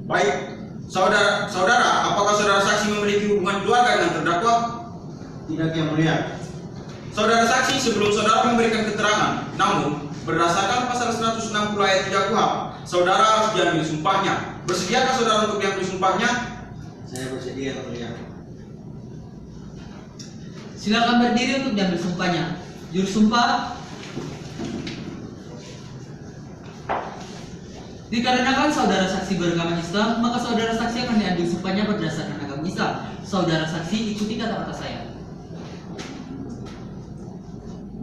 Baik, saudara, apakah saudara saksi memiliki hubungan keluarga dengan terdakwa? Tidak, Yang Mulia. Saudara saksi, sebelum saudara memberikan keterangan, namun berdasarkan pasal 160 ayat 3 KUHP, saudara harus diambil sumpahnya. Bersediakah saudara untuk diambil sumpahnya? Saya bersedia, Yang Mulia. Silakan berdiri untuk diambil sumpahnya. Juru sumpah. Dikarenakan saudara saksi beragama Islam, maka saudara saksi akan diambil sumpahnya berdasarkan agama Islam. Saudara saksi, ikuti kata-kata saya.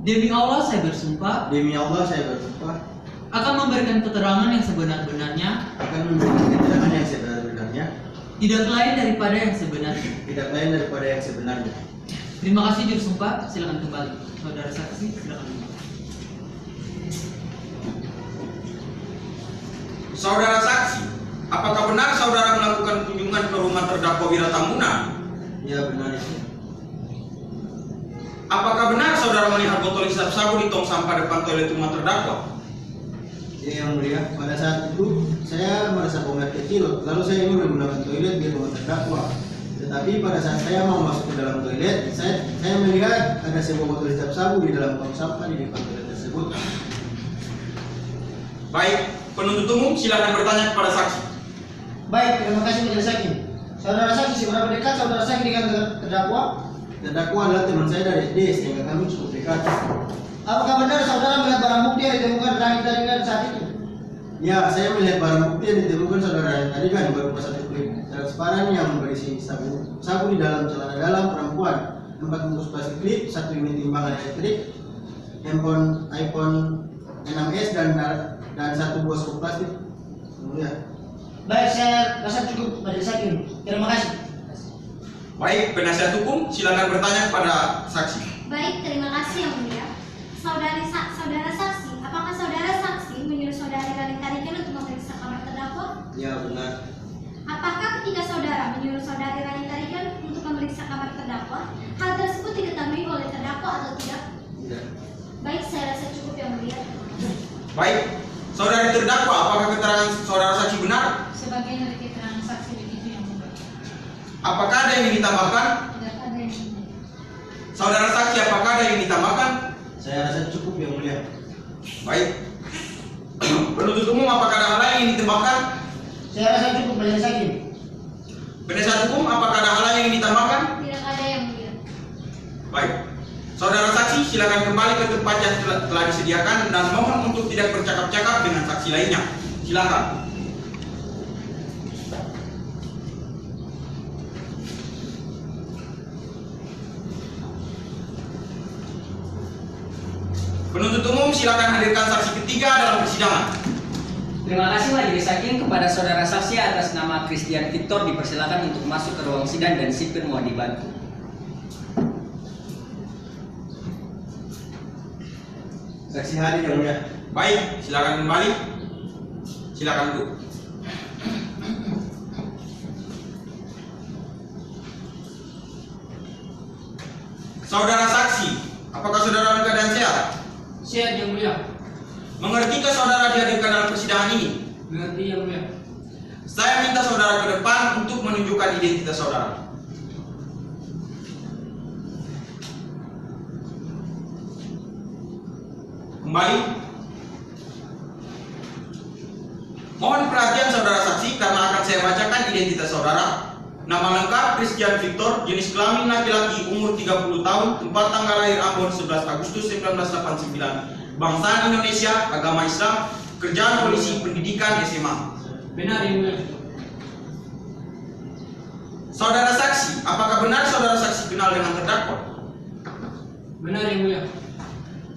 Demi Allah saya bersumpah. Demi Allah saya bersumpah. Akan memberikan keterangan yang sebenar-benarnya. Akan memberikan keterangan yang sebenar-benarnya. Tidak lain daripada yang sebenarnya. Tidak lain daripada yang sebenarnya. Terima kasih juru sumpah. Silakan kembali. Saudara saksi, silakan kembali. Saudara saksi, apakah benar saudara melakukan kunjungan ke rumah terdakwa Wiratamuna? Ya, benar itu. Apakah benar saudara melihat botol hisap sabu di tong sampah depan toilet rumah terdakwa? Ya, Yang Mulia. Pada saat itu saya merasa bongat kecil, lalu saya ingin menggunakan toilet di rumah terdakwa. Tetapi pada saat saya mau masuk ke dalam toilet, saya melihat ada sebuah botol hisap sabu di dalam tong sampah di depan toilet tersebut. Baik, penuntut umum silakan bertanya kepada saksi. Baik, terima kasih majelis hakim. Saudara saksi, seberapa dekat saudara saksi dengan terdakwa? Terdakwa adalah teman saya dari SD sehingga kami cukup dekat. Apakah benar saudara melihat barang bukti yang ditemukan Rangit Tarigan saat itu? Ya, saya melihat barang bukti yang ditemukan saudara yang tadi kan berupa satu klip transparan yang berisi sabu di dalam celana dalam perempuan, 4 bungkus plastik klip, 1 unit timbangan elektrik, handphone iPhone 6s dan 1 buah skop plastik. Ya. Baik, saya rasa cukup majelis hakim. Terima kasih. Baik, penasihat hukum silakan bertanya kepada saksi. Baik, terima kasih Yang Mulia. Saudara saksi, apakah saudara saksi menyuruh saudari Rangit Tarigan untuk memeriksa kamar terdakwa? Ya, benar. Apakah ketika saudara menyuruh saudari Rangit Tarigan untuk memeriksa kamar terdakwa, hal tersebut diketahui oleh terdakwa atau tidak? Tidak. Baik, saya rasa cukup Yang Mulia. Baik, saudari terdakwa, apakah keterangan saudara saksi benar? Sebagian dari keterangan saksi begitu Yang Mulia. Apakah ada yang ingin ditambahkan? Tidak ada yang mulia. Saudara saksi, apakah ada yang ingin ditambahkan? Saya rasa cukup, Yang Mulia. Baik. Penuntut umum, apakah ada hal lain yang ingin ditambahkan? Saya rasa cukup majelis hakim. Penasihat hukum, apakah ada hal lain yang ingin ditambahkan? Tidak ada Yang Mulia. Baik. Saudara saksi, silakan kembali ke tempat yang telah disediakan dan mohon untuk tidak bercakap-cakap dengan saksi lainnya. Silakan. Penuntut umum silakan hadirkan saksi ketiga dalam persidangan. Terima kasih majelis hakim. Kepada saudara saksi atas nama Christian Victor dipersilakan untuk masuk ke ruang sidang dan sipir mohon dibantu. Saksi hadir, Yang Mulia. Baik, silakan kembali. Silakan duduk. Saudara saksi, apakah saudara dalam keadaan sehat? Sehat Yang Mulia. Mengertikah saudara dihadirkan dalam persidangan ini? Mengerti Yang Mulia. Saya minta saudara ke depan untuk menunjukkan identitas saudara. Kembali. Mohon perhatian saudara saksi karena akan saya bacakan identitas saudara. Nama lengkap Christian Victor, jenis kelamin laki-laki, umur 30 tahun, tempat tanggal lahir Ambon 11 Agustus 1989, bangsa Indonesia, agama Islam, kerjaan polisi, pendidikan SMA. Benar Yang Mulia. Saudara saksi, apakah benar saudara saksi kenal dengan terdakwa? Benar Yang Mulia.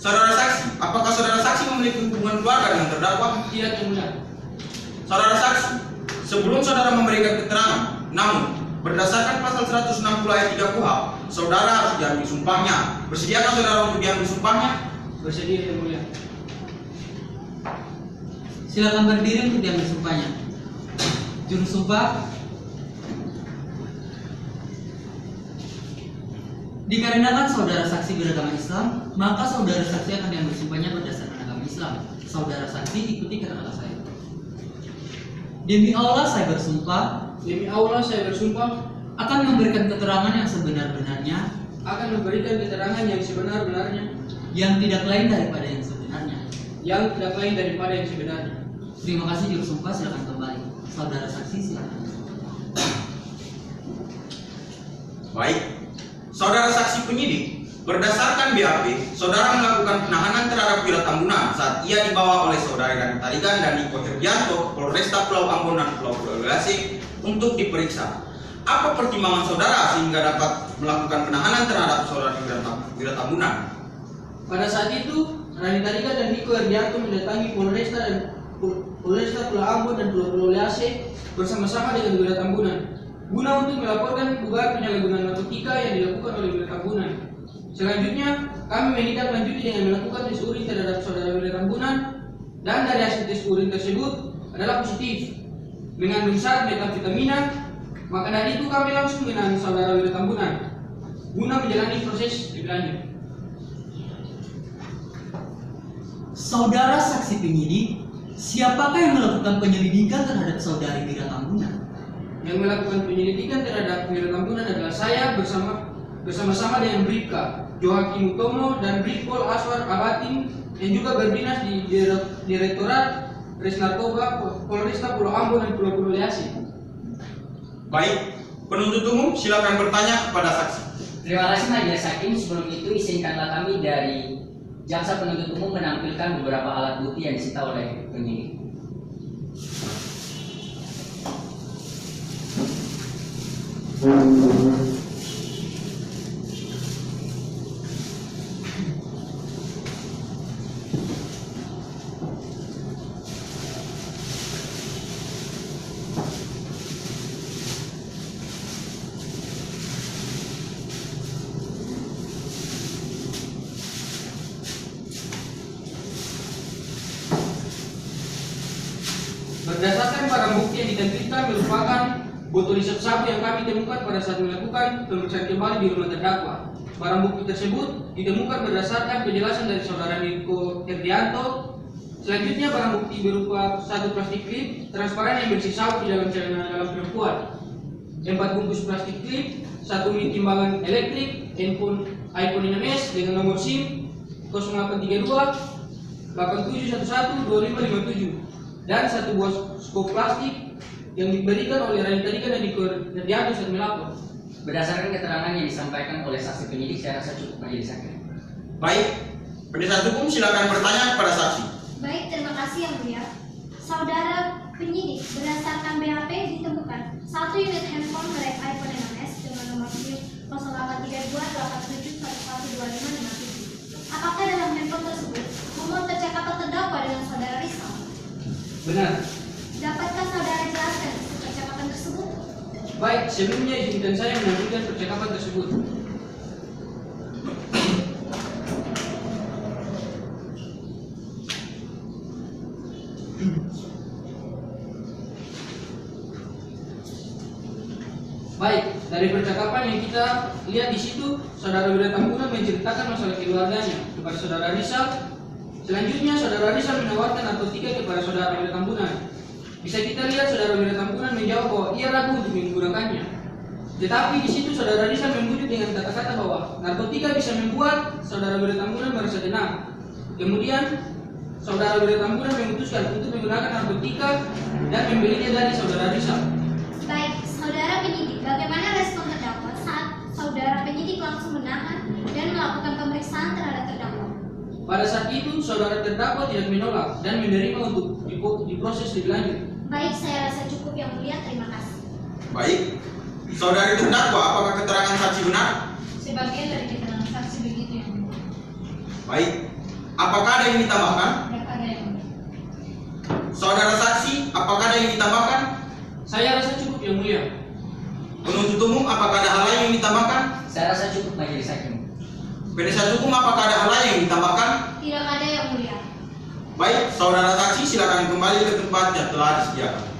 Saudara saksi, apakah saudara saksi memiliki hubungan keluarga dengan terdakwa? Tidak Yang Mulia. Saudara saksi, sebelum saudara memberikan keterangan, namun berdasarkan pasal 160 ayat 3 KUHP, saudara harus diambil sumpahnya. Bersediakah saudara untuk diambil sumpahnya? Bersedia Yang Mulia. Silakan berdiri untuk diambil sumpahnya. Juru sumpah. Dikarenakan saudara saksi beragama Islam, maka saudara saksi akan diambil sumpahnya berdasarkan agama Islam. Saudara saksi ikuti kata-kata saya. Demi Allah saya bersumpah Demi Allah saya bersumpah akan memberikan keterangan yang sebenar-benarnya, akan memberikan keterangan yang sebenar-benarnya, yang tidak lain daripada yang sebenarnya. yang tidak lain daripada yang sebenarnya. Terima kasih juru sumpah, silakan kembali. Saudara saksi silakan. Baik, saudara saksi penyidik, berdasarkan BAP, saudara melakukan penahanan terhadap Wira Tambunan saat ia dibawa oleh saudara Gani Tarigan dan Niko Herdianto ke Polresta Pulau Ambon dan Pulau Sulawesi untuk diperiksa. Apa pertimbangan saudara sehingga dapat melakukan penahanan terhadap saudara Wira Tambunan? Pada saat itu, Rani Tarigan dan Niko Herdianto mendatangi Polresta Pulau Ambon dan Pulau Sulawesi bersama-sama dengan Wira Tambunan guna untuk melaporkan dugaan penyalahgunaan narkotika yang dilakukan oleh Wira Tambunan. Selanjutnya, kami menindaklanjuti dengan melakukan tes urin terhadap saudara Wira Tambunan dan dari hasil tes urin tersebut adalah positif mengandung zat metamfetamina. Maka dari itu kami langsung menahan saudara Wira Tambunan guna menjalani proses lebih lanjut. Saudara saksi penyidik, siapakah yang melakukan penyelidikan terhadap saudari Wira Tambunan? Yang melakukan penyelidikan terhadap Wira Tambunan adalah saya bersama-sama dengan Bribka Joakim Utomo dan Brigpol Aswar Abatin yang juga berdinas di Direktorat Res Narkoba Polresta Pulau Ambon dan Pulau Sulawesi. Baik, penuntut umum silakan bertanya kepada saksi. Terima kasih Majelis Hakim. Sebelum itu izinkanlah kami dari jaksa penuntut umum menampilkan beberapa alat bukti yang disita oleh penyidik. Berdasarkan barang bukti yang ditampilkan merupakan botol isap sabu yang kami temukan pada saat melakukan pemeriksaan kembali di rumah terdakwa. Barang bukti tersebut ditemukan berdasarkan penjelasan dari saudara Niko Herdianto. Selanjutnya barang bukti berupa satu plastik klip transparan yang berisi sabu di dalam celana dalam perempuan, 4 bungkus plastik klip, 1 unit timbangan elektrik, iPhone 6s dengan nomor SIM 0832 8711 2557 dan 1 buah skop plastik yang diberikan oleh Rani Tarigan dan Niko Herdianto saat melapor. Berdasarkan keterangan yang disampaikan oleh saksi penyidik, saya rasa cukup Majelis Hakim. Baik, penasihat hukum silakan bertanya kepada saksi. Baik, terima kasih yang mulia. Saudara penyidik, berdasarkan BAP ditemukan 1 unit handphone merek iPhone 6s dengan nomor SIM 083287112557. Apakah dalam handphone tersebut memuat percakapan terdakwa dengan saudara Rizal? Benar. Dapatkah saudara jelaskan isi percakapan tersebut? Baik, sebelumnya izinkan saya melanjutkan percakapan tersebut. Baik, dari percakapan yang kita lihat di situ, saudara Wira Tambunan menceritakan masalah keluarganya kepada saudara Rizal. Selanjutnya, saudara Rizal menawarkan narkotika kepada saudara Wira Tambunan. Bisa kita lihat saudara Wira Tambunan menjawab bahwa ia ragu untuk menggunakannya. Tetapi di situ saudara Rizal membujuk dengan kata-kata bahwa narkotika bisa membuat saudara Wira Tambunan merasa tenang. Kemudian saudara Wira Tambunan memutuskan untuk menggunakan narkotika dan membelinya dari saudara Rizal. Baik, saudara penyidik, bagaimana respon terdakwa saat saudara penyidik langsung menahan dan melakukan pemeriksaan terhadap terdakwa? Pada saat itu saudara terdakwa tidak menolak dan menerima untuk diproses lebih lanjut. Baik, saya rasa cukup yang mulia, terima kasih. Baik, saudari terdakwa, apakah keterangan saksi benar? Sebagian dari keterangan saksi begitu yang mulia. Baik, apakah ada yang ditambahkan? Tidak ada yang mulia. Saudara saksi, apakah ada yang ditambahkan? Saya rasa cukup yang mulia. Penuntut umum, apakah ada hal lain yang ditambahkan? Saya rasa cukup Majelis Hakim. Penasihat hukum, apakah ada hal lain yang ditambahkan? Tidak ada yang mulia. Baik, saudara saksi silakan kembali ke tempat yang telah disediakan.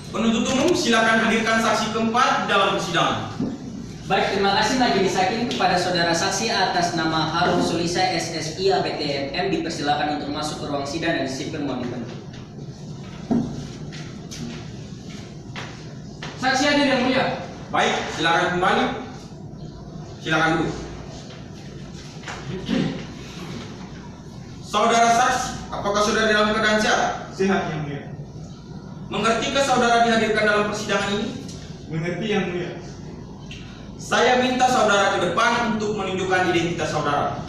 Penuntut umum silakan hadirkan saksi keempat di dalam persidangan. Baik, terima kasih Majelis Hakim. Kepada saudara saksi atas nama Harun Sulisa SSI APTMM dipersilakan untuk masuk ke ruang sidang dan sipir mohon dibantu. Saksi hadir yang mulia. Baik, silakan kembali. Silakan duduk. Saudara saksi, apakah saudara dalam keadaan sehat? Sehat yang mulia. Mengertikah saudara dihadirkan dalam persidangan ini? Mengerti yang mulia. Saya minta saudara ke depan untuk menunjukkan identitas saudara.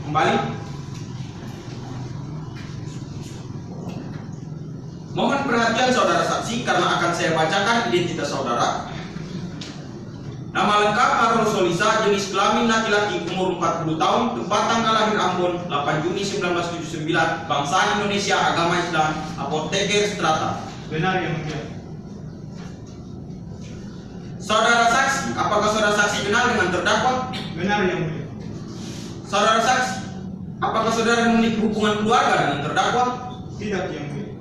Kembali. Mohon perhatian saudara saksi karena akan saya bacakan identitas saudara. Nama lengkap Harun Sulisa, jenis kelamin laki-laki, umur 40 tahun, tempat tanggal lahir Ambon 8 Juni 1979, bangsa Indonesia, agama Islam, apoteker strata. Benar yang mulia. Saudara saksi, apakah saudara saksi kenal dengan terdakwa? Benar yang mulia. Saudara saksi, apakah saudara memiliki hubungan keluarga dengan terdakwa? Tidak yang mulia.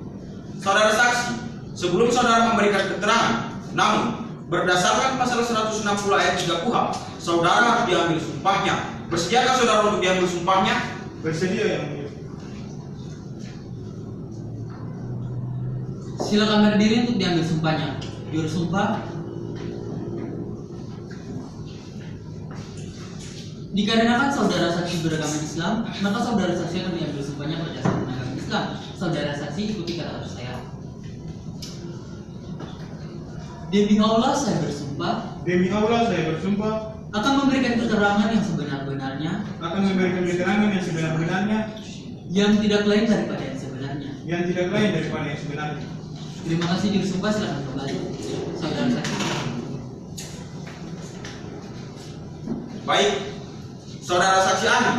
Saudara saksi, sebelum saudara memberikan keterangan, namun berdasarkan pasal 160 ayat 3 KUHP, saudara harus diambil sumpahnya. Bersediakah saudara untuk diambil sumpahnya? Bersedia yang mulia. Silakan berdiri untuk diambil sumpahnya. Juru sumpah. Dikarenakan saudara saksi beragama Islam, maka saudara saksi akan diambil sumpahnya berdasarkan agama Islam. Saudara saksi ikuti kata saya. Demi Allah saya bersumpah Demi Allah saya bersumpah akan memberikan keterangan yang sebenar-benarnya, akan memberikan keterangan yang sebenar-benarnya, yang tidak lain daripada yang sebenarnya. yang tidak lain daripada yang sebenarnya. Terima kasih juru sumpah, silakan kembali. Saudara saksi. Baik, saudara saksi ahli,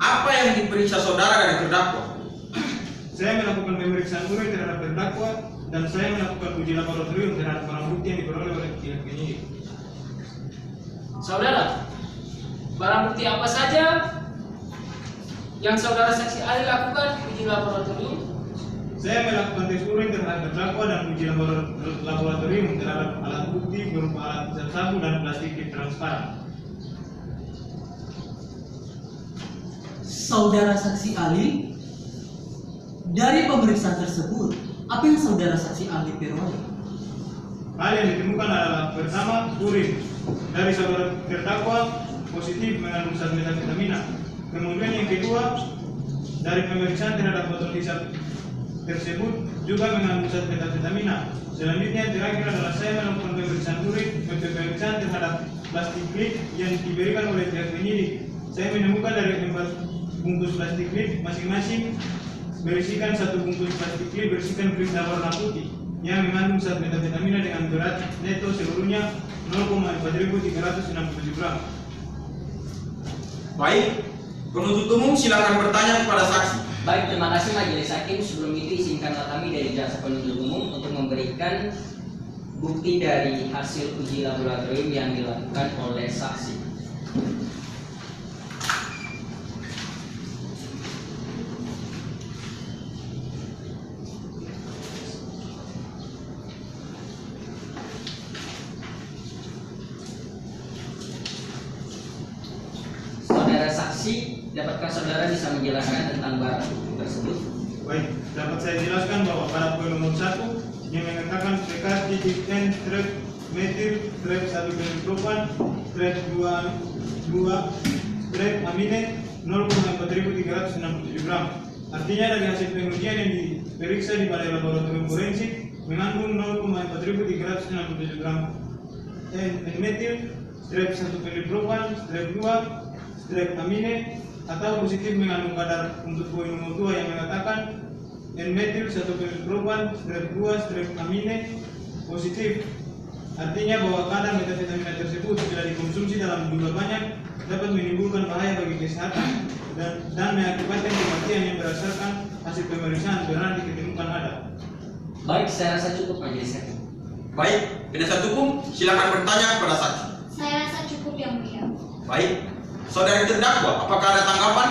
apa yang diperiksa saudara dari terdakwa? Saya melakukan pemeriksaan urin terhadap terdakwa dan saya melakukan uji laboratorium terhadap barang bukti yang diperoleh oleh pihak penyidik. Saudara, barang bukti apa saja yang saudara saksi ahli lakukan uji laboratorium? Saya melakukan tes urin terhadap terdakwa dan uji laboratorium terhadap alat bukti berupa alat zat sabu dan plastik tip transparan. Saudara saksi ahli, dari pemeriksaan tersebut, apa yang saudara saksi ahli peroleh? Hal yang ditemukan adalah pertama, urin dari saudara terdakwa positif mengandung zat metamfetamina. Kemudian yang kedua, dari pemeriksaan terhadap botol hisap tersebut juga mengandung zat metamfetamina. Selanjutnya terakhir adalah saya melakukan pemeriksaan terhadap plastik klip yang diberikan oleh pihak penyidik. Saya menemukan dari 4 bungkus plastik klip masing-masing berisikan 1 bungkus plastik klip berisikan perisa warna putih yang mengandung zat metamfetamina dengan berat neto seluruhnya 0,4367 gram. Baik, penuntut umum silakan bertanya kepada saksi. Baik, terima kasih Majelis Hakim. Sebelum itu izinkanlah kami dari jaksa penuntut umum untuk memberikan bukti dari hasil uji laboratorium yang dilakukan oleh saksi. Saudara saksi, dapatkah saudara bisa menjelaskan tentang barang tersebut? Baik, dapat saya jelaskan bahwa pada poin nomor 1 yang mengatakan PK-N strep metil strep 1 propan strep 2 strep amine 0,4367 gram. Artinya dari hasil pengujian yang diperiksa di balai laboratorium forensik mengandung 0,4367 gram N-metil strep 1 propan strep 2 strep amine atau positif mengandung kadar untuk poin nomor 2 yang mengatakan N-metil 1 propan strep 2 strep amine positif. Artinya bahwa kadar metamfetamina tersebut bila dikonsumsi dalam jumlah banyak dapat menimbulkan bahaya bagi kesehatan dan mengakibatkan kematian yang berdasarkan hasil pemeriksaan berarti ditemukan ada. Baik, saya rasa cukup Majelis Hakim. Baik, penasihat hukum silakan bertanya kepada saksi. Saya rasa cukup yang mulia. Baik, saudari terdakwa, apakah ada tanggapan?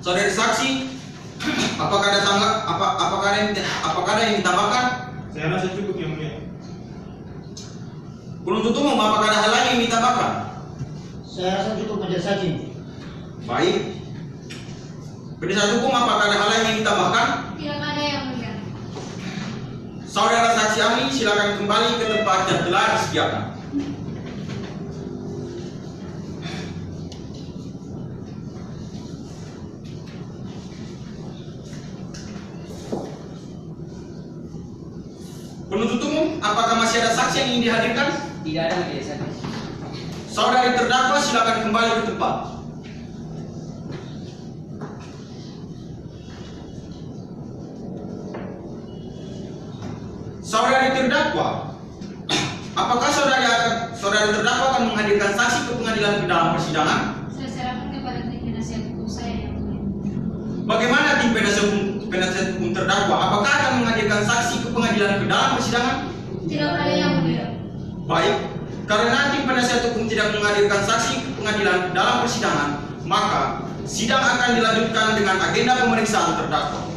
Saudari saksi, apakah apakah ada yang ditambahkan? Saya rasa cukup yang mulia. Penuntut umum, apakah ada hal lain yang ditambahkan? Saya rasa cukup majelis hakim. Baik. Penasihat hukum, apakah ada hal lain yang ditambahkan? Tidak ada yang mulia. Saudara saksi ahli, silakan kembali ke tempat yang telah disediakan. Penuntut umum, apakah masih ada saksi yang ingin dihadirkan? Tidak ada majelis hakim. Saudari terdakwa, silakan kembali ke tempat. Saudari terdakwa, apakah saudari terdakwa akan menghadirkan saksi ke pengadilan di dalam persidangan? Saya serahkan kepada tim penasihat hukum saya yang mulia. Bagaimana tim penasihat hukum terdakwa? Apakah akan menghadirkan saksi ke pengadilan ke dalam persidangan? Tidak ada yang mulia. Baik, karena tim penasihat hukum tidak menghadirkan saksi ke pengadilan ke dalam persidangan, maka sidang akan dilanjutkan dengan agenda pemeriksaan terdakwa.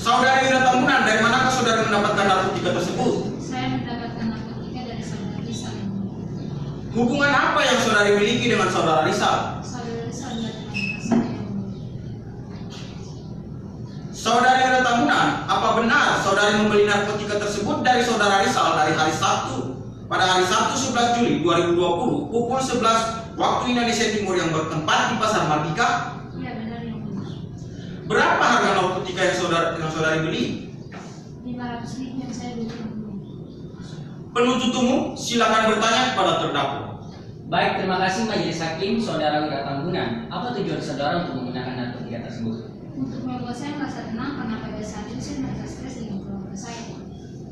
Saudari Wira Tambunan, dari manakah saudara mendapatkan narkotika tersebut? Saya mendapatkan narkotika dari saudara Rizal yang mulia. Hubungan apa yang saudari miliki dengan saudara Rizal? Saudara Rizal mendatangkan saya yang mulia. Saudari Wira Tambunan, apa benar saudari membeli narkotika tersebut dari saudara Rizal dari hari Sabtu? Pada hari Sabtu 11 Juli 2020 pukul 11 waktu Indonesia Timur yang bertempat di Pasar Mardika? Iya benar yang mulia. Berapa harga narkotika yang saudari beli? 500.000 yang saya beli yang mulia. Penuntut umum, silakan bertanya kepada terdakwa. Baik, terima kasih majelis hakim. Saudara Wira Tambunan, apa tujuan saudara untuk menggunakan narkotika tersebut? Untuk membuat saya merasa tenang karena pada saat itu saya merasa stres dengan keluarga saya.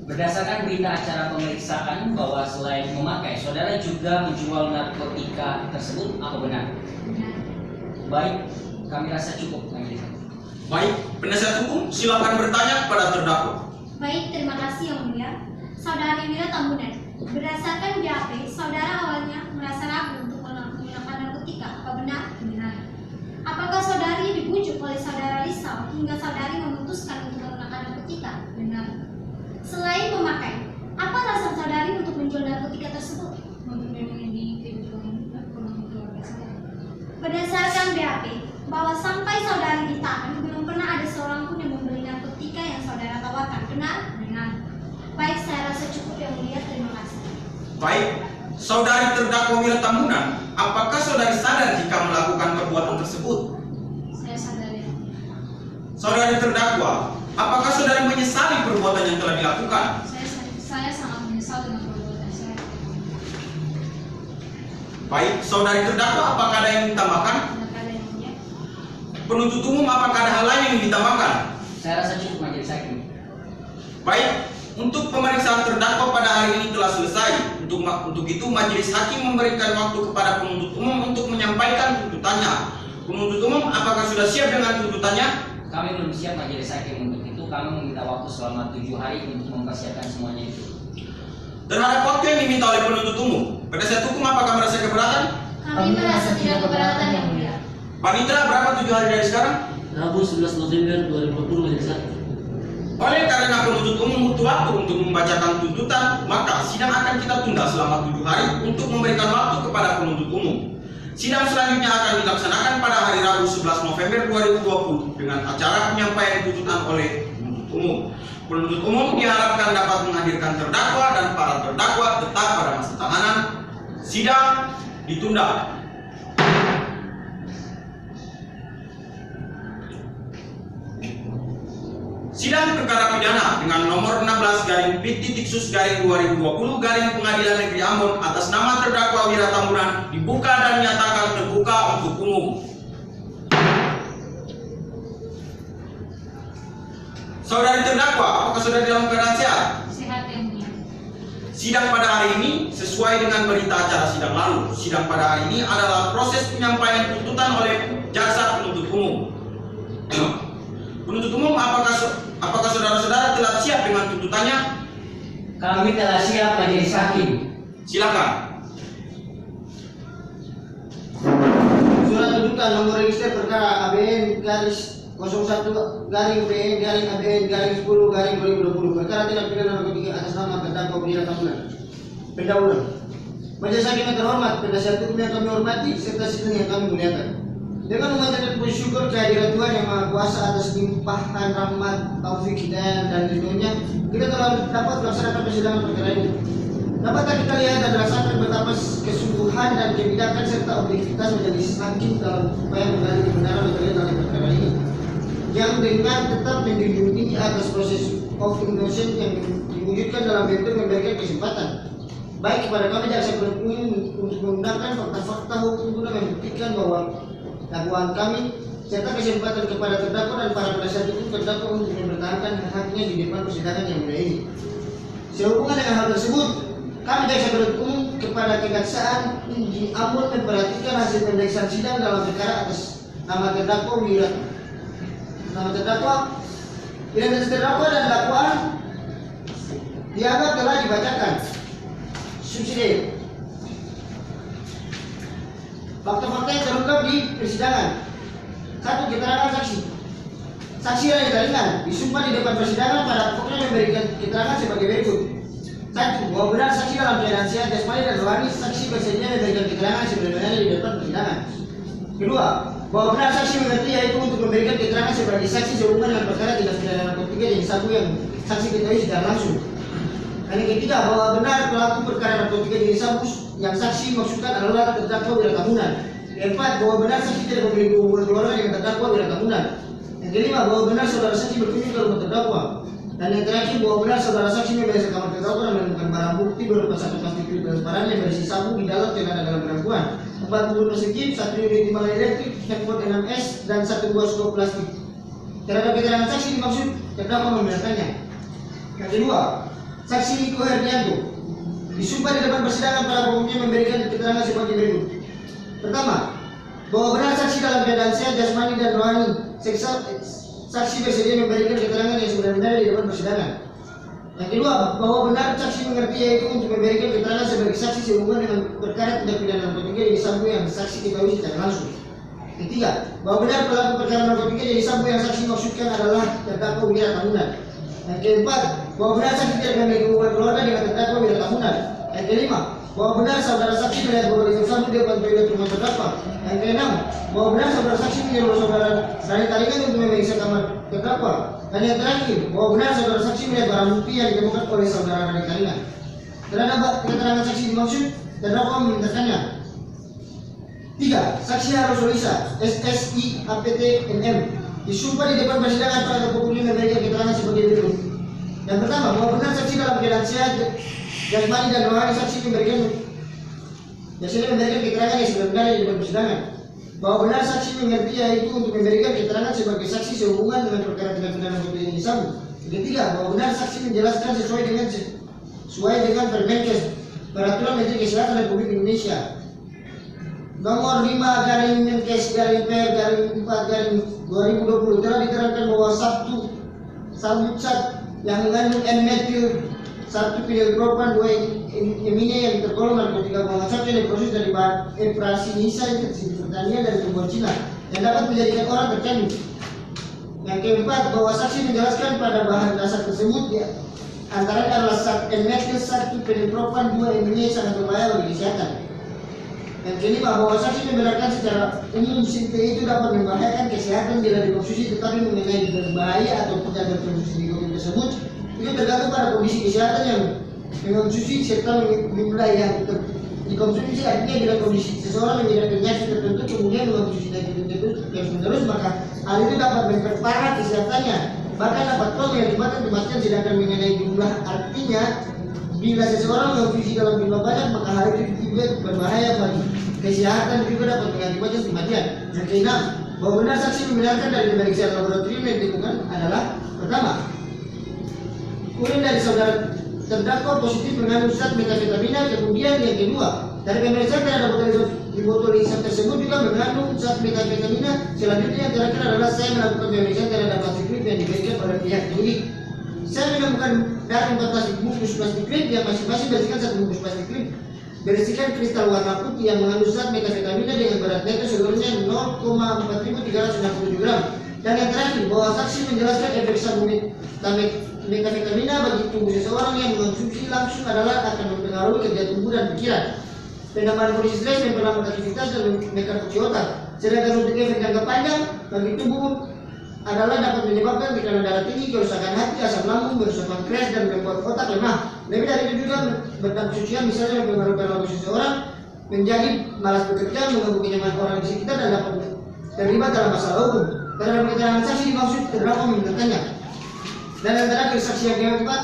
Berdasarkan berita acara pemeriksaan bahwa selain memakai, saudara juga menjual narkotika tersebut, apa benar? Benar. Baik, kami rasa cukup majelis hakim. Baik, penasihat hukum, silakan bertanya kepada terdakwa. Baik, terima kasih yang mulia. Saudari Wira Tambunan, berdasarkan BAP, saudara awalnya merasa ragu untuk menggunakan narkotika, apa benar? Benar. Apakah saudari dibujuk oleh saudara Rizal hingga saudari memutuskan untuk menggunakan narkotika? Benar. Selain memakai, apa alasan saudari untuk menjual narkotika tersebut? Untuk memenuhi kebutuhan keluarga saya. Berdasarkan BAP, bahwa sampai saudari ditahan, belum pernah ada seorang pun yang membeli narkotika yang saudara tawarkan. Benar? Benar. Baik, saya rasa cukup yang mulia. Terima kasih. Baik, saudari terdakwa Wira Tambunan, apakah saudari sadar jika melakukan perbuatan tersebut? Saya sadar yang mulia. Saudari terdakwa, apakah saudari menyesali perbuatan yang telah dilakukan? Saya sangat menyesal dengan perbuatan saya. Baik, saudari terdakwa, apakah ada yang ditambahkan? Tidak ada yang mulia. Penuntut umum, apakah ada hal lain yang ditambahkan? Saya rasa cukup majelis hakim. Baik, untuk pemeriksaan terdakwa pada hari ini telah selesai. Untuk itu majelis hakim memberikan waktu kepada penuntut umum untuk menyampaikan tuntutannya. Penuntut umum, apakah sudah siap dengan tuntutannya? Kami belum siap majelis hakim. Untuk itu kami meminta waktu selama 7 hari untuk mempersiapkan semuanya itu. Terhadap waktu yang diminta oleh penuntut umum, penasihat hukum apakah merasa keberatan? Kami merasa tidak keberatan yang mulia. Panitra, berapa 7 hari dari sekarang? Rabu 11 November 2020 majelis hakim. Oleh karena penuntut umum butuh waktu untuk membacakan tuntutan, maka sidang akan kita tunda selama 7 hari untuk memberikan waktu kepada penuntut umum. Sidang selanjutnya akan dilaksanakan pada hari Rabu 11 November 2020 dengan acara penyampaian tuntutan oleh penuntut umum. Penuntut umum diharapkan dapat menghadirkan terdakwa dan para terdakwa tetap pada masa tahanan. Sidang ditunda. Sidang perkara pidana dengan nomor 16/P.Sus/2020 Pengadilan Negeri Ambon atas nama terdakwa Wira Tambunan dibuka dan nyatakan terbuka untuk umum. Saudari terdakwa, apakah saudari dalam keadaan sehat? Sehat yang mulia. Sidang pada hari ini sesuai dengan berita acara sidang lalu. Sidang pada hari ini adalah proses penyampaian tuntutan oleh jaksa penuntut umum. Penuntut umum, apakah saudara-saudara telah siap dengan tuntutannya? Kami telah siap majelis hakim. Silakan. Surat tuntutan menyebutkan nomor register perkara ABN garis 01 garing BN garing ABN garing 10 garing 2020 perkara tindak pidana narkotika atas nama terdakwa Wira Tambunan. Pendahuluan. Majelis Hakim yang terhormat, penasihat hukum yang kami hormati serta sidang yang kami muliakan. Dengan memanjatkan puji syukur kehadiran Tuhan yang Maha Kuasa atas limpahan rahmat, taufik, hidayah dan ridhonya, kita telah dapat melaksanakan persidangan perkara ini. Dapat kita lihat dan rasakan betapa kesungguhan dan kebijakan serta objektivitas majelis hakim dalam upaya menggali kebenaran yang terlihat dalam perkara ini, yang dengan tetap menjunjung tinggi atas proses of innocence yang diwujudkan dalam bentuk memberikan kesempatan baik kepada kami jaksa penuntut umum untuk menggunakan fakta-fakta hukum guna membuktikan bahwa dakwaan kami serta kesempatan kepada terdakwa dan para penasihat hukum terdakwa untuk mempertahankan hak-haknya di depan persidangan yang mulia ini. Sehubungan dengan hal tersebut, kami jaksa penuntut umum kepada Kejaksaan Tinggi Ambon memperhatikan hasil pemeriksaan sidang dalam perkara atas nama terdakwa identitas terdakwa dan dakwaan dianggap telah dibacakan. Subsidi. Fakta-fakta yang terungkap di persidangan. 1. Keterangan saksi. Saksi yang ditaringan disumpah di depan persidangan pada pokoknya memberikan keterangan sebagai berikut. 1. Bahwa benar saksi dalam keadaan sehat jasmani dan rohani, saksi bersedia memberikan keterangan sebagaimana di depan persidangan. 2. Bahwa benar saksi mengerti yaitu untuk memberikan keterangan sebagai saksi sehubungan dengan perkara tindak pidana narkotika jenis sabu yang saksi ketahui secara langsung. Dan yang ketiga, bahwa benar pelaku perkara narkotika jenis sabu yang saksi maksudkan adalah terdakwa Wira Tambunan. Yang 4, bahwa benar saksi tidak memiliki hubungan keluarga dengan terdakwa Wira Tambunan. Yang kelima, bahwa benar saudara saksi berkunjung ke rumah terdakwa. Dan yang terakhir, bahwa benar saudara saksi membayar kamar terdakwa dan menemukan barang bukti berupa satu plastik klip transparan yang berisi sabu di dalam celana dalam perempuan, 40 persegi, 1 unit timbangan elektrik, handphone 6S, dan 1 buah skop plastik. Terhadap keterangan saksi dimaksud terdakwa membenarkannya. Yang kedua, saksi Niko Herdianto disumpah di depan persidangan pada pokoknya memberikan keterangan sebagai berikut. Pertama, bahwa benar saksi dalam keadaan sehat jasmani dan rohani, saksi bersedia memberikan keterangan yang sebenarnya di depan persidangan. Yang kedua, bahwa benar saksi mengerti yaitu untuk memberikan keterangan sebagai saksi sehubungan dengan perkara tindak pidana narkotika jenis sabu yang saksi ketahui secara langsung. Ketiga, bahwa benar pelaku perkara narkotika jenis sabu yang saksi maksudkan adalah terdakwa Wira Tambunan. Yang keempat, bahwa benar saksi tidak memiliki hubungan keluarga dengan terdakwa Wira Tambunan. Yang kelima, bahwa benar saudara saksi melihat bahwa jenis sabu di depan toilet rumah terdakwa. Yang keenam, bahwa benar saudara saksi menyuruh saudara Rani Taringan untuk memeriksa kamar terdakwa. Dan yang terakhir, bahwa benar saudara saksi melihat barang bukti yang ditemukan oleh saudara Rani Taringan. Terhadap keterangan saksi dimaksud, terdakwa memintakannya. 3. Saksi Harus Solisa, SSI APT MM disumpah di depan persidangan pada pokoknya memberikan keterangan sebagai berikut. Yang pertama, bahwa benar saksi dalam keadaan sehat jasmani dan rohani, saksi memberikan keterangan yang sebenarnya di depan persidangan. Bahwa benar saksi mengerti yaitu untuk memberikan keterangan sebagai saksi sehubungan dengan perkara tindak pidana narkotika jenis sabu. Ketiga, bahwa benar saksi menjelaskan sesuai dengan Permenkes Peraturan Menteri Kesehatan Republik Indonesia Nomor 5/Menkes/Per/4/2020 telah diterangkan bahwa sabu cat yang mengandung N-metil 1-penilpropan 2-emine yang tergolong narkotika golongan 1 yang diproses dari bahan efrasinisa intensif pertanian dari tumbuhan Cina yang dapat menjadikan orang tercandu. Yang keempat, bahwa saksi menjelaskan pada bahan dasar tersebut antara adalah N-metil 1-penilpropan 2-emine sangat berbahaya bagi kesehatan. Yang kelima, bahwa saksi membenarkan secara umum sinte itu dapat membahayakan kesehatan bila dikonsumsi, tetapi mengenai berbahaya atau tidak berkonsumsi nikotin tersebut itu tergantung pada kondisi kesehatan yang mengonsumsi serta jumlah yang dikonsumsi. Artinya bila kondisi seseorang menjadi penyakit tertentu kemudian mengonsumsi nikotin terus-menerus, maka hal itu dapat memperparah kesehatannya, bahkan dapat mengakibatkan kematian. Sedangkan mengenai jumlah, artinya bila seseorang mengonsumsi dalam jumlah banyak, maka hal itu juga berbahaya bagi kesehatan, juga dapat mengakibatkan kematian. Yang keenam, bahwa benar saksi membenarkan dari pemeriksaan laboratorium yang ditemukan adalah: pertama, urin dari saudara terdakwa positif mengandung zat metafetamina. Kemudian yang kedua, dari pemeriksaan terhadap botol hisap tersebut juga mengandung zat metafetamina. Selanjutnya yang terakhir adalah saya melakukan pemeriksaan terhadap plastik klip yang diberikan pada pihak penyidik. Saya menemukan dari 4 bungkus plastik klip yang masing-masing berisikan 1 bungkus plastik klip berisikan kristal warna putih yang mengandung zat metafetamina dengan berat neto seluruhnya 0,4367 gram. Dan yang terakhir, bahwa saksi menjelaskan efek sabu metafetamina bagi tubuh seseorang yang mengonsumsi langsung adalah akan mempengaruhi kerja tubuh dan pikiran. Penambahan kondisi stres memperlambat aktivitas dan menekan fungsi otak. Sedangkan untuk efek jangka panjang bagi tubuh adalah dapat menyebabkan tekanan darah tinggi, kerusakan hati, asam lambung, merusak pankreas dan membuat otak lemah. Lebih dari itu juga berdampak sosial, misalnya mempengaruhi perilaku seseorang menjadi malas bekerja, mengganggu kenyamanan orang di sekitar dan dapat terlibat dalam masalah hukum. Terhadap keterangan saksi dimaksud terdakwa membenarkannya. Dan yang terakhir, saksi yang keempat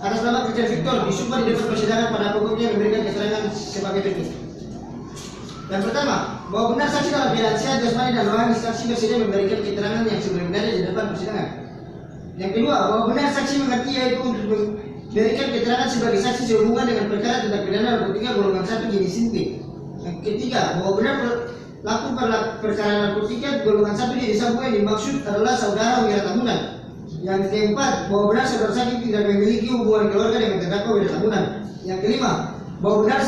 atas nama Christian Victor disumpah di depan persidangan pada pokoknya memberikan keterangan sebagai berikut. Yang pertama, bahwa benar saksi dalam keadaan sehat jasmani dan rohani, saksi bersedia memberikan keterangan yang sebenarnya di depan persidangan. Yang kedua, bahwa benar saksi mengerti yaitu untuk memberikan keterangan sebagai saksi sehubungan dengan perkara tindak pidana narkotika golongan 1 jenis C. Yang ketiga, bahwa benar pelaku perkara narkotika golongan 1 jenis sabu yang dimaksud adalah saudara Wira Tambunan. Yang keempat, bahwa benar saudara saksi tidak memiliki hubungan keluarga dengan terdakwa Wira Tambunan. Yang kelima, bahwa benar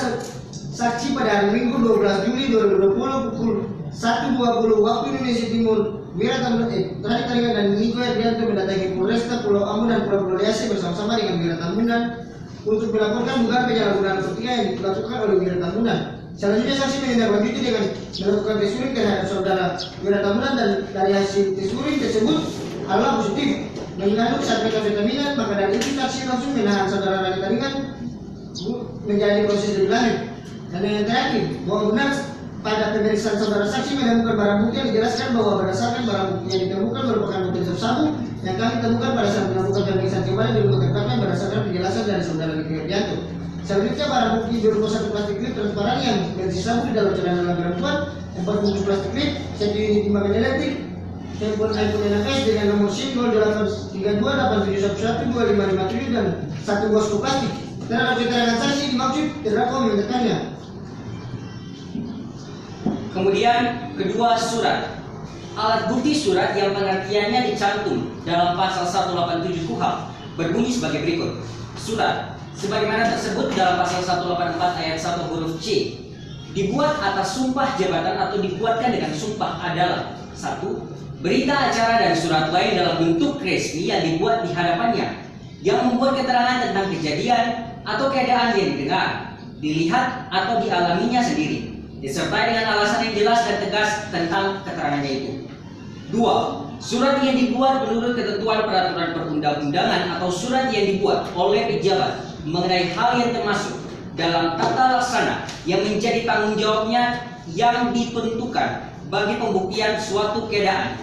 saksi pada hari Minggu 12 Juli 2020 pukul 1.20 waktu Indonesia Timur Wira Tambunan Terakhir Taringan dan Niko Herdianto mendatangi Polresta Pulau Ambon dan Pulau Lease bersama-sama dengan Wira Tambunan untuk melaporkan dugaan penyalahgunaan narkotika yang dilakukan oleh Wira Tambunan. Selanjutnya saksi menindaklanjuti dengan melakukan tes urin terhadap saudara Wira Tambunan dan dari hasil tes urin tersebut adalah positif mengandung zat metafetamina. Maka dari itu saksi langsung menahan saudara Rani Taringan menjalani proses lebih lanjut. Dan yang terakhir, bahwa benar pada pemeriksaan saudara saksi menemukan barang bukti yang dijelaskan bahwa berdasarkan barang bukti yang ditemukan merupakan mobil sabu yang kami temukan pada saat melakukan pemeriksaan kembali di rumah terdakwa berdasarkan penjelasan dari saudara Niko Herdianto. Selanjutnya barang bukti berupa 1 plastik klip transparan yang berisi sabu di dalam celana laki perempuan, 4 bungkus plastik klip, 1 unit timbangan elektrik, telepon iPhone 6s dengan nomor SIM 083287112557 dan 1 buah skop plastik. Terhadap keterangan saksi dimaksud terdakwa membenarkannya. Kemudian kedua, surat. Alat bukti surat yang pengertiannya dicantum dalam pasal 187 KUHP berbunyi sebagai berikut. Surat sebagaimana tersebut dalam pasal 184 ayat 1 huruf C dibuat atas sumpah jabatan atau dibuatkan dengan sumpah adalah 1. Berita acara dan surat lain dalam bentuk resmi yang dibuat di hadapannya yang membuat keterangan tentang kejadian atau keadaan yang didengar, dilihat atau dialaminya sendiri, disertai dengan alasan yang jelas dan tegas tentang keterangannya itu. 2. Surat yang dibuat menurut ketentuan peraturan perundang-undangan atau surat yang dibuat oleh pejabat mengenai hal yang termasuk dalam tata laksana yang menjadi tanggung jawabnya yang ditentukan bagi pembuktian suatu keadaan.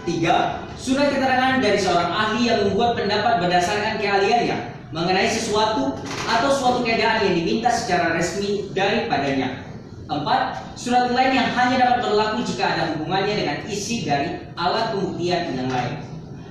3. Surat keterangan dari seorang ahli yang membuat pendapat berdasarkan keahliannya mengenai sesuatu atau suatu keadaan yang diminta secara resmi daripadanya. 4. Surat lain yang hanya dapat berlaku jika ada hubungannya dengan isi dari alat pembuktian yang lain.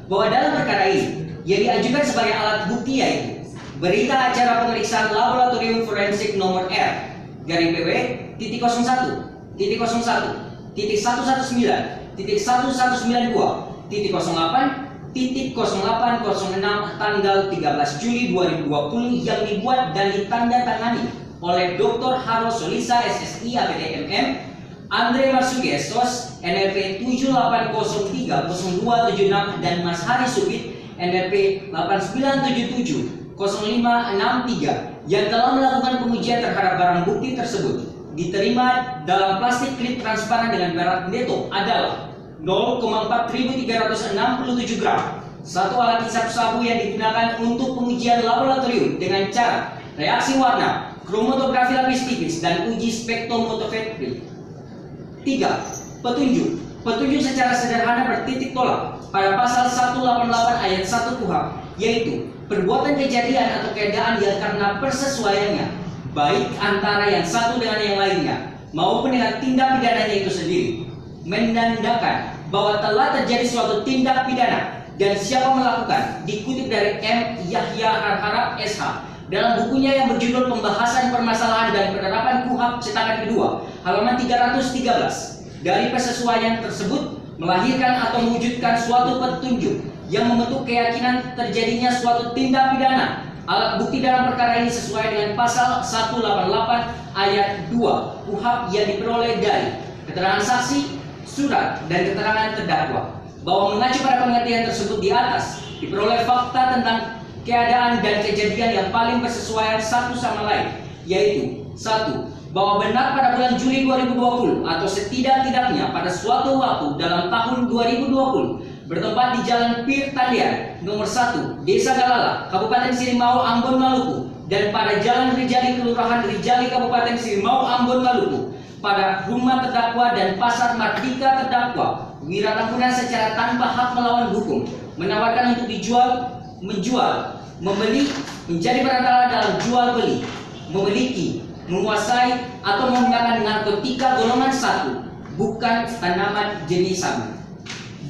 Bahwa dalam perkara ini yang diajukan sebagai alat bukti yaitu berita acara pemeriksaan laboratorium forensik nomor R/PW.01.191.1192.08.0806 tanggal 13 Juli 2020 yang dibuat dan ditandatangani oleh Dr. Harold Solisa SSI APTMM, Andre Marsugestos NRP 78030276 dan Mas Hari Subit NRP 89770563 yang telah melakukan pengujian terhadap barang bukti tersebut diterima dalam plastik klip transparan dengan berat neto adalah 0,4367 gram. Satu alat hisap sabu yang digunakan untuk pengujian laboratorium dengan cara reaksi warna, kromatografi lapis tipis dan uji spektrometri. 3. Petunjuk secara sederhana bertitik tolak pada pasal 188 ayat 1 KUHP, yaitu perbuatan kejadian atau keadaan yang karena persesuaiannya baik antara yang satu dengan yang lainnya maupun dengan tindak pidananya itu sendiri menandakan bahwa telah terjadi suatu tindak pidana dan siapa melakukan, dikutip dari M. Yahya Harharap SH dalam bukunya yang berjudul Pembahasan Permasalahan dan Penerapan KUHP cetakan kedua halaman 313. Dari persesuaian tersebut melahirkan atau mewujudkan suatu petunjuk yang membentuk keyakinan terjadinya suatu tindak pidana Alat bukti dalam perkara ini sesuai dengan pasal 188 ayat 2 KUHP yang diperoleh dari keterangan saksi, surat, dan keterangan terdakwa. Bahwa mengacu pada pengertian tersebut di atas, diperoleh fakta tentang keadaan dan kejadian yang paling bersesuaian satu sama lain, yaitu 1. Bahwa benar pada bulan Juli 2020 atau setidak-tidaknya pada suatu waktu dalam tahun 2020 bertempat di Jalan Pir Tandian nomor 1 Desa Galala, Kabupaten Sirimau, Ambon, Maluku, dan pada Jalan Rijali, Kelurahan Rijali, Kabupaten Sirimau, Ambon, Maluku, pada rumah terdakwa dan pasar Mardika terdakwa Wiratambunan secara tanpa hak melawan hukum, menawarkan untuk dijual, menjual, membeli, menjadi perantara dalam jual beli, memiliki, menguasai atau menggunakan narkotika golongan 1, bukan tanaman jenis sabu.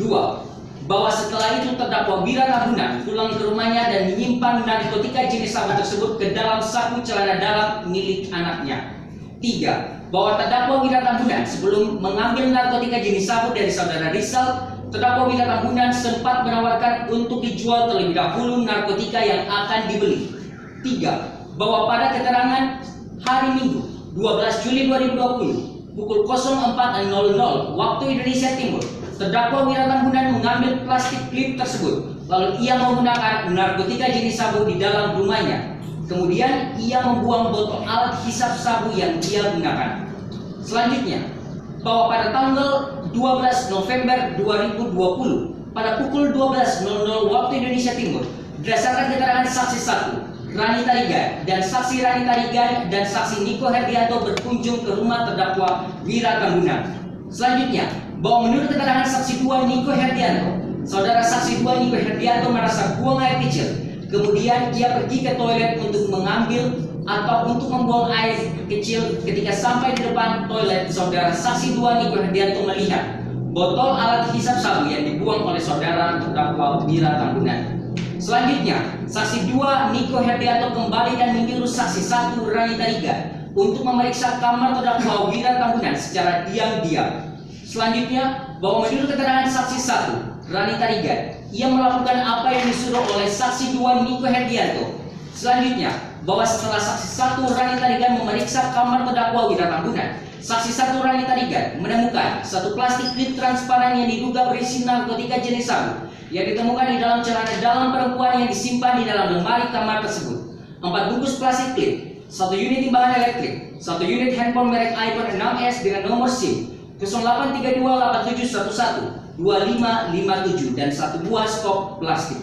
2. Bahwa setelah itu terdakwa Wiratambunan pulang ke rumahnya dan menyimpan narkotika jenis sabu tersebut ke dalam saku celana dalam milik anaknya. 3. Bahwa terdakwa Wiratambunan sebelum mengambil narkotika jenis sabu dari saudara Rizal, terdakwa Wiratambunan sempat menawarkan untuk dijual terlebih dahulu narkotika yang akan dibeli. 3. Bahwa pada keterangan hari Minggu 12 Juli 2020 pukul 04.00 waktu Indonesia Timur, terdakwa Wiratambunan mengambil plastik klip tersebut, lalu ia menggunakan narkotika jenis sabu di dalam rumahnya. Kemudian ia membuang botol alat hisap sabu yang ia gunakan. Selanjutnya, bahwa pada tanggal 12 November 2020 pada pukul 12.00 waktu Indonesia Timur, berdasarkan keterangan saksi 1 Rani Tarigan dan saksi Rani Tarigan dan saksi Niko Herdianto berkunjung ke rumah terdakwa Wiratambunan. Selanjutnya, bahwa menurut keterangan saksi 2 Niko Herdianto, saudara saksi 2 Niko Herdianto merasa buang air kecil. Kemudian ia pergi ke toilet untuk mengambil atau untuk membuang air kecil. Ketika sampai di depan toilet, saudara saksi 2 Niko Herdianto melihat botol alat hisap sabu yang dibuang oleh saudara terdakwa Wiratambunan. Selanjutnya, saksi 2 Niko Herdianto kembali dan menyuruh saksi 1 Rani Tarigan untuk memeriksa kamar terdakwa Wiratambunan secara diam-diam. Selanjutnya, bahwa menurut keterangan saksi 1 Rani Tarigan, ia melakukan apa yang disuruh oleh saksi 2 Niko Herdianto. Selanjutnya, bahwa setelah saksi 1 Rani Tarigan memeriksa kamar terdakwa Wiratambunan, saksi 1 Rani Tarigan menemukan satu plastik klip transparan yang diduga berisi narkotika jenis sabu yang ditemukan di dalam celana dalam perempuan yang disimpan di dalam lemari kamar tersebut. 4 bungkus plastik klip, 1 unit timbangan elektrik, 1 unit handphone merek iPhone 6s dengan nomor SIM 083287112557 dan 1 buah stok plastik.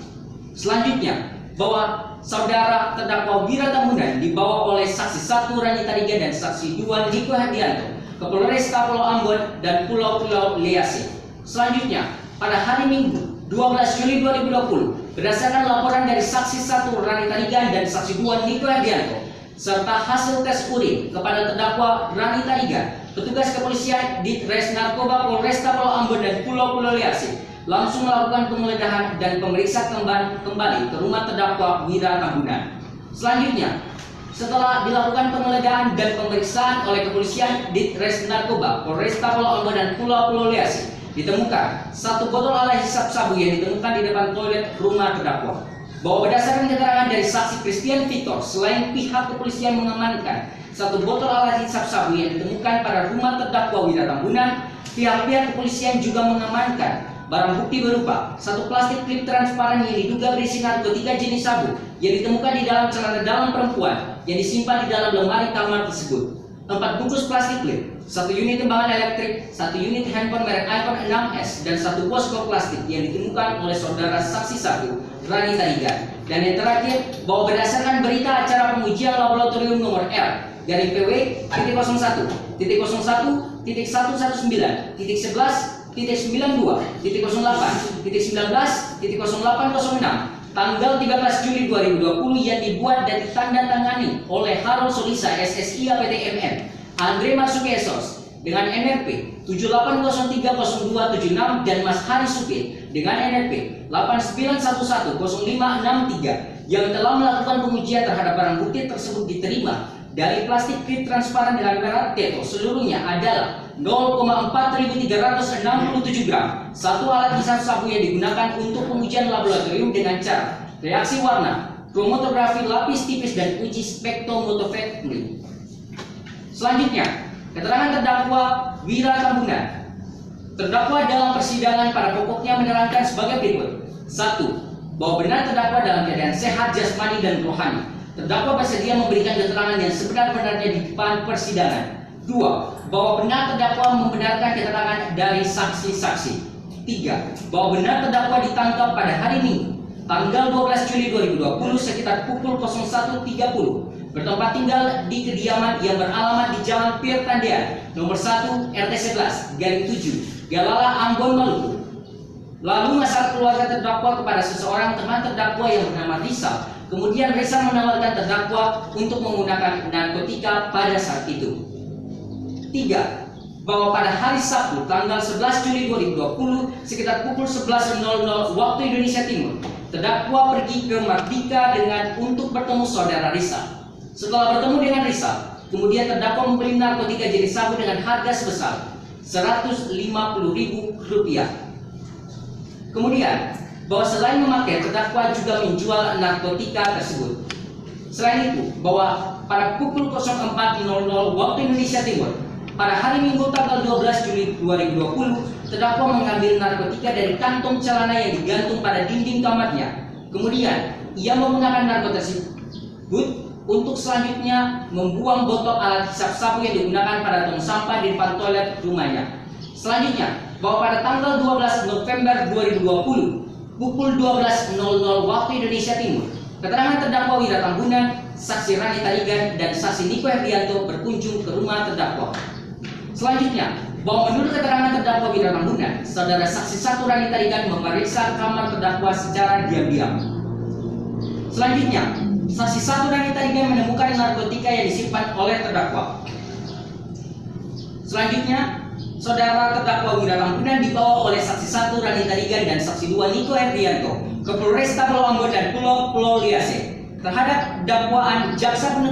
Selanjutnya, bahwa saudara terdakwa Wiratambunan dibawa oleh saksi 1 Rani Tarigan dan saksi 2 Niko Herdianto ke Polresta Pulau Ambon dan Pulau-Pulau Lease. Selanjutnya, pada hari Minggu 12 Juli 2020, berdasarkan laporan dari saksi 1 Rani Tarigan dan saksi 2 Niko Herdianto serta hasil tes urin kepada terdakwa Rani Tarigan, petugas kepolisian di Res Narkoba Polresta Pulau Ambon dan Pulau-Pulau Lease langsung melakukan penggeledahan dan pemeriksaan kembali ke rumah terdakwa Wiratambunan. Selanjutnya, setelah dilakukan penggeledahan dan pemeriksaan oleh kepolisian di Res Narkoba Polresta Pulau Ambon dan Pulau-Pulau Lease, ditemukan satu botol alat hisap sabu yang ditemukan di depan toilet rumah terdakwa. Bahwa berdasarkan keterangan dari saksi Christian Victor, selain pihak kepolisian mengamankan satu botol alat hisap sabu yang ditemukan pada rumah terdakwa Wiratambunan, pihak kepolisian juga mengamankan barang bukti berupa satu plastik klip transparan yang diduga berisi narkotika jenis sabu yang ditemukan di dalam celana dalam perempuan yang disimpan di dalam lemari kamar tersebut. 4 bungkus plastik klip, 1 unit timbangan elektrik, 1 unit handphone merek iPhone 6s dan 1 buah stok plastik yang ditemukan oleh saudara saksi 1 Rani Tarigan. Dan yang terakhir, bahwa berdasarkan berita acara pengujian laboratorium nomor L dari PW.01.111.92.08.0806 tanggal 13 Juli 2020 yang dibuat dan ditandatangani oleh Harold Solisa SSI APTMN Andre Marsukesos dengan NRP 78030276 dan Mas Hari Supir dengan NRP 89110563 yang telah melakukan pengujian terhadap barang bukti tersebut diterima dari plastik klip transparan dengan merek Teto seluruhnya adalah 0,4367 gram, satu alat hisap sabu yang digunakan untuk pengujian laboratorium dengan cara reaksi warna kromatografi lapis tipis dan uji spektrometri. Selanjutnya, keterangan terdakwa Wira Tambunan. Terdakwa dalam persidangan pada pokoknya menerangkan sebagai berikut. 1. Bahwa benar terdakwa dalam keadaan sehat jasmani dan rohani. Terdakwa bersedia memberikan keterangan yang sebenar-benarnya di depan persidangan. 2. Bahwa benar terdakwa membenarkan keterangan dari saksi-saksi. 3. Bahwa benar terdakwa ditangkap pada hari Minggu, tanggal 12 Juli 2020 sekitar pukul 01.30. Bertempat tinggal di kediaman yang beralamat di Jalan Pirtandean, nomor 1, RT 11, Garing 7, Galala, Ambon, Maluku. Lalu masalah keluarga terdakwa kepada seseorang teman terdakwa yang bernama Rizal. Kemudian Rizal menawarkan terdakwa untuk menggunakan narkotika pada saat itu. 3. Bahwa pada hari Sabtu tanggal 11 Juli 2020 sekitar pukul 11.00 waktu Indonesia Timur, terdakwa pergi ke Mardika untuk bertemu saudara Rizal. Setelah bertemu dengan Rizal, kemudian terdakwa membeli narkotika jenis sabu dengan harga sebesar Rp150.000. Kemudian, bahwa selain memakai, terdakwa juga menjual narkotika tersebut. Selain itu, bahwa pada pukul 04.00 waktu Indonesia Timur, pada hari Minggu tanggal 12 Juli 2020, terdakwa mengambil narkotika dari kantong celana yang digantung pada dinding kamarnya. Kemudian, ia menggunakan narkotika tersebut untuk selanjutnya membuang botol alat hisap sabu yang digunakan pada tong sampah di depan toilet rumahnya. Selanjutnya, bahwa pada tanggal 12 November 2020, pukul 12.00 waktu Indonesia Timur, keterangan terdakwa Wira Tambunan, saksi Rani Tarigan, dan saksi Niko Herdianto berkunjung ke rumah terdakwa. Selanjutnya, bahwa menurut keterangan terdakwa Wira Tambunan, saudara saksi 1 Rani Tarigan memeriksa kamar terdakwa secara diam-diam. Selanjutnya, saksi 1 Rani Tarigan menemukan narkotika yang disimpan oleh terdakwa. Selanjutnya, saudara terdakwa Wira Tambunan dibawa oleh saksi 1 Rani Tarigan dan saksi 2 Niko Herdianto ke Polresta Pulau Ambon dan Pulau Liase. Terhadap dakwaan jaksa penuntut